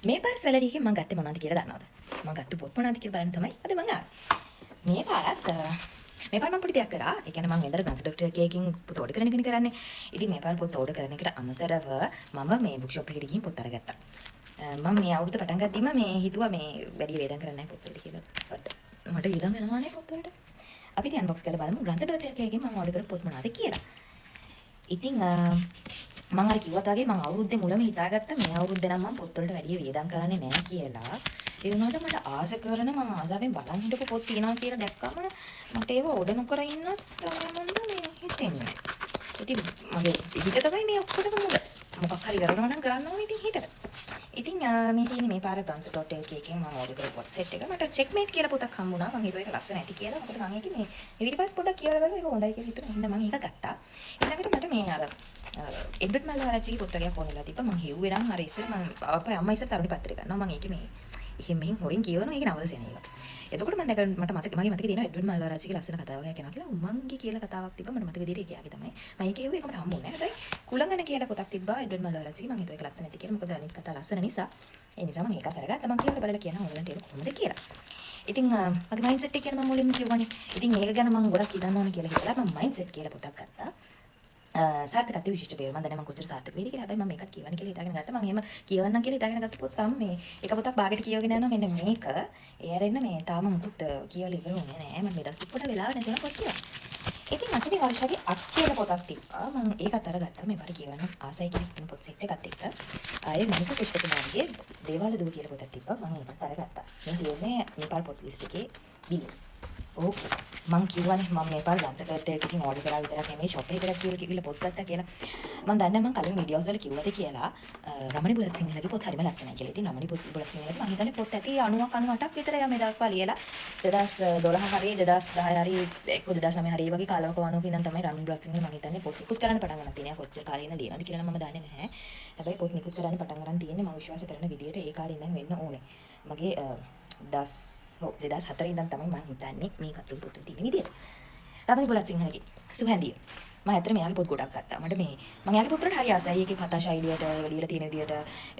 මේ පාර සැලරි එකෙන් මම ගත්තේ මොනවද කියලා දන්නවද? මම ගත්ත පොත් මොනවද කියලා බලන්න තමයි අද මම ආවේ. මේ පාරත් මේ පාර මම පොඩි දෙයක් කරා. ඒ කියන්නේ මම වෙනදට ග්‍රන්ථ ඩොක්ටර් එකකින් පොත ඕඩර් කරන එකනේ කරන්නේ. ඉතින් මේ පාර පොත් ඕඩර් කරන එකට අමතරව මම මේ බුක් ෂොප් එකට ගිහින් පොත් අරගත්තා. මම මේ අවුරුද්ද පටන් ගද්දිම මේ හිතුවා මේ වැඩි වේදම් කරන්නේ නැහැ පොත් වලට කියලා. මට වේදම් වෙනවානේ පොත් වලට. අපි ඉතින් අන්බොක්ස් කරලා බලමු ග්‍රන්ථ ඩොක්ටර් එකකින් මම ඕඩර් කරපු පොත් මොනවද කියලා. ඉතින් මම අර කිව්වත් වගේ මම අවුරුද්දේ මුලම හිතාගත්තා මේ අවුරුද්දේ නම් මම පොත් වලට වැඩි වේදම් කරන්නේ නැහැ කියලා. ඒ වුණාට මට ආස කරන මම ආසාවෙන් බලන් හිටපු පොත් තියෙනවා කියලා දැක්කම මට ඒව ඕඩර් නොකර ඉන්නත් මම මේ හිතෙන්නේ. ඉතින් මගේ හිත තමයි මේ ඔක්කොටම මුල. මොකක් හරි කරනවා නම් කරන්න ඕනේ ඉතින් හිතට. ඉතින් මේ තියෙන්නේ මේ පාර granth.lk එකෙන් මම ඕඩර් කරපු පොත් සෙට් එක. මට checkmate කියලා පොතක් හම්බුණා. මම හිතුවා ඒක ලස්සන ඇති කියලා. මොකද මම ඒකේ මේ ඊට පස්සේ පොඩ්ඩක් කියලා බලුවා ඒක හොඳයි කියලා හිතුණා. හින්දා මම ඒක ගත්තා. ඊළඟට මට මේ අර එඩ්වඩ් මල්ලවරච්චිගේ පොත් ටිකක් ඕනෙලා තිබ්බා. මම හෙව්වේ නම් හරි ඉස්සෙල් මම අපේ අම්මා ඉස්සෙල් තරුණි පත්‍රය ගන්නවා. මම ඒකේ මේ එහෙම මෙහෙන් හොරින් කියවනවා. ඒක නවල සෙනෙව. එතකොට මම දැන් මට මගේ මතකේ තියෙනවා එඩ්වඩ් මල්ලවරච්චිගේ ලස්සන කතාවක් කියනවා කියලා. උමංගේ කියලා කතාවක් තිබ්බා. මට මතක විදිහට ඒක යාගේ තමයි. මම ඒක හෙව්වේ ඒකට හම්බුනේ නැහැ. හැබැයි කුලංගන කියලා පොතක් තිබ්බා එඩ්වඩ් මල්ලවරච්චිගේ. මම හිතුවා ඒක ලස්සන ඇති කියලා. මොකද අනිත් කතා ලස්සන නිසා. ඒ නිසා මම ඒකත් අරගත්තා. මම කියලා බලලා කියනවා ඕගලන්ට ඒක කොහොමද කියලා. ඉතින් මගේ මයින්ඩ්සෙට් එක ගැන මම මුලින්ම කිව්වනේ. ඉතින් මේක ගැන මම ගොඩක් හිතන්න ඕන කියලා හිතලා මම මයින්ඩ්සෙට් කියලා පොතක් ගත්තා. සාර්ථකත්වයේ විශිෂ්ට පෙළ මම දැන් මම කොච්චර සාර්ථක වෙයිද කියලා. හැබැයි මම මේකත් කියවන්න කියලා හිතාගෙන ගත්තා. මම එහෙම කියවන්නම් කියලා හිතාගෙන ගත්ත පොත් තමයි මේ එක පොතක් බාගෙට කියවගෙන යනවා මෙන්න මේක. ඒ ඇරෙන්න මේ තාම මුකුත් කියවලා ඉවර වුණේ නැහැ. මම මේ දවස් තිප්පට වෙලාව නැතිව පොත් කියවන්න. ඉතින් අසිරි වර්ෂගේ අත් කියලා පොතක් තිබ්බා. මම ඒකත් අරගත්තා. මේ පාර කියවන්න ආසයි කියලා හිතන පොත් සෙට් එකත් එක්ක. ආයේ මනික පුෂ්පකුමාරගේ දේවාල දුව කියලා පොතක් තිබ්බා. මම ඒකත් අරගත්තා. මේ තියෙන්නේ මේ පාර පොත් ලිස්ට් එකේ බිලු. ඕකේ. මං කිව්වනේ මම මේ පාර ගන්තකට එකකින් ඕඩර් කරා විතරක් නෙමෙයි ෂොප් එකකට කියලා පොත් ගත්තා කියලා. මම දන්නේ මම කලින් වීඩියෝස් වල කිව්වද කියලා රමණි බුලත් සිංහලගේ පොත් හරිම ලස්සනයි කියලා. ඉතින් රමණි බුලත් සිංහලගේ මම හිතන්නේ පොත් ඇති 90ක් 98ක් විතර යා මේ දක්වා ලියලා 2012 හරි 2010 හරි 2009 හරි වගේ කාලවක වණෝක ඉඳන් තමයි රමණි බුලත් සිංහල මම හිතන්නේ පොත් නිකුත් කරන්න පටන් ගන්න තියෙනවා. කොච්චර කාලේ ඉඳන් ලියනවද කියලා නම් මම දන්නේ නැහැ. හැබැයි පොත් නිකුත් කරන්න පටන් ගන්න තියෙන්නේ මම විශ්වාස කරන විදිහට ඒ කාලේ ඉඳන් වෙන්න ඕනේ. මගේ 2004 ඉඳන් තමයි මම හිතන්නේ මේ කතුරු පොත් තියෙන විදියට. රමණි බුලත් සිංහලගේ සුහැන්දිය. මම ඇත්තට මෙයාගේ පොත් ගොඩක් ගත්තා. මට මේ මම යාගේ පොත් වලට හරි ආසයි. ඒකේ කතා ශෛලියට ලියලා තියෙන විදියට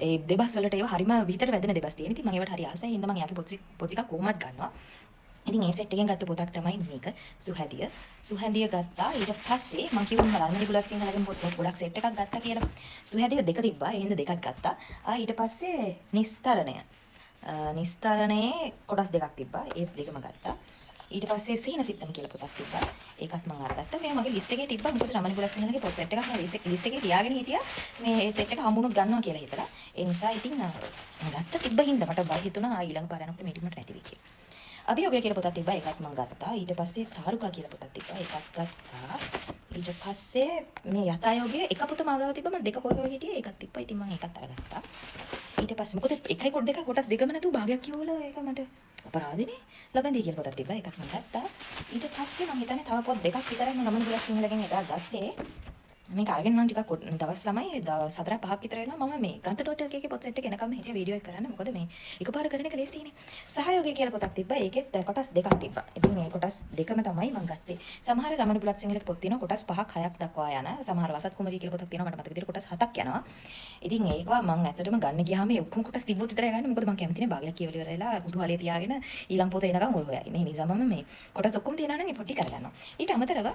ඒ දෙබස් වලට ඒවා හරිම විතර වැදෙන දෙබස් තියෙන. ඉතින් මම ඒවට හරි ආසයි. හින්දා මම යාගේ පොත් ටිකක් කොහොමත් ගන්නවා. ඉතින් ඒ සෙට් එකෙන් ගත්ත පොතක් තමයි මේක සුහැදිය. සුහැදිය ගත්තා. ඊට පස්සේ මම කිව්වා රමණි බුලත් සිංහලගෙන් පොත් ගොඩක් සෙට් එකක් ගත්තා කියලා. සුහැදිය දෙක තිබ්බා. ඒ හින්දා දෙකක් ගත්තා. ඊට පස්සේ නිස්තරණය. නිස්තරණයේ කොටස් දෙකක් තිබ්බා. ඒ දෙකම ගත්තා. ඊට පස්සේ සීන සිත්තම කියලා පොතක් තිබ්බා. ඒකත් මම අරගත්තා. මේ මගේ ලිස්ට් එකේ තිබ්බා. මොකද රමණි බුලත් සිංහලගේ පොත් සෙට් එකක් මම ලිස්ට් එකේ තියාගෙන හිටියා. මේ සෙට් එක හම්බුනොත් ගන්නවා කියලා හිතලා. ඒ නිසා ඉතින් ගත්ත තිබ්බ හින්දා මට බය හිතුණා ඊළඟ පාර යනකොට මේක මට නැති වෙයි කියලා. අභියෝගය කියලා පොතක් තිබ්බා. ඒකත් මම ගත්තා. ඊට පස්සේ තාරුකා කියලා පොතක් තිබ්බා. ඒකත් ගත්තා. ඊට පස්සේ මේ යථායෝගයේ එක පොත මාගාව තිබ්බා. මම දෙක හොයලා හිටියේ. ඒකත් තිබ්බා. ඉතින් මම ඒකත් අරගත්තා. ඊට පස්සේ මොකද එකයි කොට දෙක කොටස් දෙකම නැතුව භාගයක් කියවලා ඒක මට අපරාධනේ. ලබන්දී කියලා පොතක් තිබ්බා. ඒකත් මම ගත්තා. ඊට පස්සේ මම හිතන්නේ තව පොත් දෙකක් විතරයි මම රමණි බුලත් සිංහලගෙන් එකක් ගත්තේ. මේක අරගෙන නම් ටිකක් දවස් ළමයි 4-5ක් විතර වෙනවා මම මේ granth.lk එකේ පොත් සෙට් එක එනකම් හිටිය වීඩියෝ එක කරන්න. මොකද මේ එකපාර කරන එක ලේසියිනේ. සහයෝගය කියලා පොතක් තිබ්බා. ඒකෙත් කොටස් දෙකක් තිබ්බා. ඉතින් මේ කොටස් දෙකම තමයි මම ගත්තේ. සමහර රමණි බුලත් සිංහලගේ පොත් තියෙනවා කොටස් 5ක් 6ක් දක්වා යන. සමහර වසත් කුමරිය කියලා පොතක් තියෙනවා මට මතක විදිහට කොටස් 7ක් යනවා. ඉතින් ඒකවා මම ඇත්තටම ගන්න ගියාම මේ ඔක්කොම කොටස් තිබ්බොත් විතරයි ගන්න. මොකද මම කැමතිනේ භාගයක් කියවල ඉවරලා කුතුහලයේ තියාගෙන ඊළඟ පොත එනකම් ඔය හොයයි. ඒ නිසා මම මේ කොටස් ඔක්කොම තියනවා නම් ඒ පොටි කරගන්නවා. ඊට අමතරව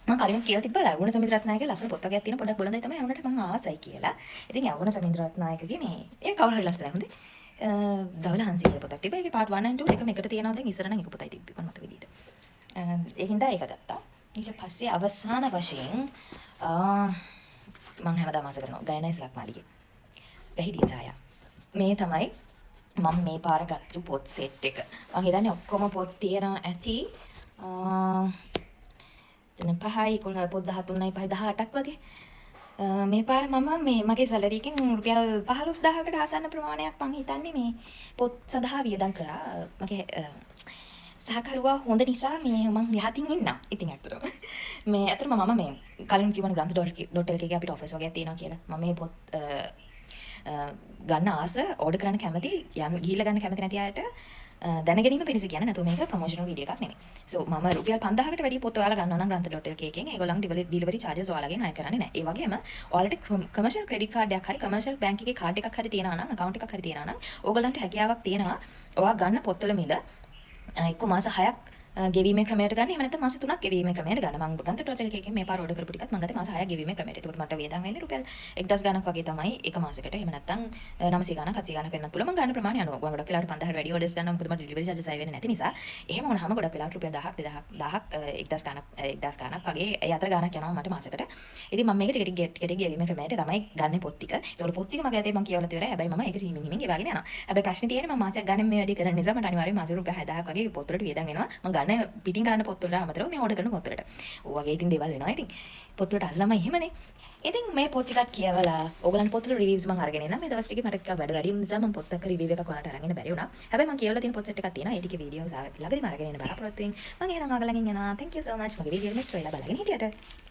මම කලින් කියලා තිබ්බා ලැබුණ සමිඳ රත්නායකගේ ලස්සන පොත් වර්ගයක් තියෙන පොඩක් බලන්දයි තමයි වුණාට මම ආසයි කියලා. ඉතින් යවුණ සමිඳ රත්නායකගේ මේ ඒ කවුරු හරි ලස්සනයි හොඳේ. දවල හංසි කියලා පොතක් තිබ්බා. ඒකේ part 1 and 2 දෙකම එකට තියෙනවා. දැන් ඉස්සර නම් එක පොතයි තිබ්බේ මම මතක විදියට. ඒ හින්දා ඒක ගත්තා. ඊට පස්සේ අවසාන වශයෙන් මම හැමදාම ආස කරනවා ගයනයි සලක්මාලිගේ වැහිදිය ඡායා. මේ තමයි මම මේ පාර ගත්තු පොත් සෙට් එක. මම හිතන්නේ ඔක්කොම පොත් තියෙනවා ඇති. එතන 5යි 11 පොත් 13යි 5යි 18ක් වගේ. මේ පාර මම මේ මගේ සැලරි එකෙන් රුපියල් 15000කට ආසන්න ප්‍රමාණයක් මං හිතන්නේ මේ පොත් සඳහා වියදම් කරා. මගේ සහකරුවා හොඳ නිසා මේ මං යහතින් ඉන්නම්. ඉතින් ඇත්තටම මේ ඇත්තටම මම මේ කලින් කිව්වන granth.lk එකේ අපිට ඔෆර්ස් වගේක් තියෙනවා කියලා. මම මේ පොත් ගන්න ආස ඕඩර් කරන්න කැමති ගිහිල්ලා ගන්න කැමති නැති අයට දැනගැනීම පිණිස කියන්නේ නැතුව මේක ප්‍රොමෝෂනල් වීඩියෝ එකක් නෙමෙයි. සෝ මම රුපියල් 5000කට වැඩි පොත් ඔයාලා ගන්නවා නම් grantha.lk එකෙන් ඒගොල්ලන් ඩිලිවරි charges ඔයාලගෙන් අය කරන්නේ නැහැ. ඒ වගේම ඔයාලට කමර්ෂල් ක්‍රෙඩිට් කාඩ් එකක් හරි කමර්ෂල් බැංක් එකේ කාඩ් එකක් හරි තියෙනවා නම් account එකක් හරි තියෙනවා නම් ඕගොල්ලන්ට හැකියාවක් තියෙනවා ඔයා ගන්න පොත්වල මිල එක්ක මාස 6ක් ගෙවීමේ ක්‍රමයට ගන්න. එහෙම නැත්නම් මාස 3ක් ගෙවීමේ ක්‍රමයට ගන්න. මම grantha.lk එකෙන් මේ පාර ඕඩර් කරපු ටිකත් මම ගත්තේ මාස 6ක් ගෙවීමේ ක්‍රමයට. ඒකට මට වේදන් වෙන්නේ රුපියල් 1000 ගණක් වගේ තමයි එක මාසෙකට. එහෙම නැත්නම් 900 ගණක් 700 ගණක් වෙන්නත් පුළුවන්. මම ගන්න ප්‍රමාණය අනුව. මම ගොඩක් වෙලාවට 5000ට වැඩි ඕඩර්ස් ගන්නවා. මොකද මට ඩිලිවරි charges අය වෙන්නේ නැති නිසා. එහෙම වුණාම ගොඩක් වෙලාවට රුපියල් 1000ක් 1000ක් ගණක් වගේ ඒ අතර ගණක් යනවා මට මාසෙකට. ඉතින් මම මේක ටික ගෙවීමේ ක්‍රමයට තමයි ගන්න පොත් ටික. ඒතකොට පොත් ටික මගේ අතේ මම කියවලා ඉවරයි. හැබැයි මම ඒක හිමින් හිමින් ගෙවාගෙන යනවා. හැබැයි ප්‍රශ්නේ තියෙන්නේ මම මාසයක් ගන්න මේ වැඩි කරන නිසා මට අනිවාර්යයෙන් මාසෙ රුපියල් 6000ක් වගේ පොත් වලට වේදන් වෙනවා. මම ගන්න පිටින් ගන්න පොත් වලට අමතරව මේ ඕඩර් කරන පොත් වලට. ඔය වගේ ඉතින් දේවල් වෙනවා. ඉතින් පොත් වලට අසලම එහෙමනේ. ඉතින් මේ පොත් ටිකක් කියවලා ඕගලන්ට පොත් වල රිවිව්ස් මම අරගෙන එනවා. මේ දවස් ටිකේ මට ටිකක් වැඩ වැඩි නිසා මම පොත් එක රිවිව් එකක් ඔයාලට අරගෙන බැරි වුණා. හැබැයි මම කියවලා තියෙන පොත් සෙට් එකක් තියෙනවා. ඒ ටිකේ වීඩියෝස් ළඟදීම අරගෙන එන්න බලාපොරොත්තු වෙමින් මම එහෙනම් ඔයාලගෙන් යනවා. Thank you so much. මගේ වීඩියෝ එක මිස් කරලා බලගෙන හිටියට.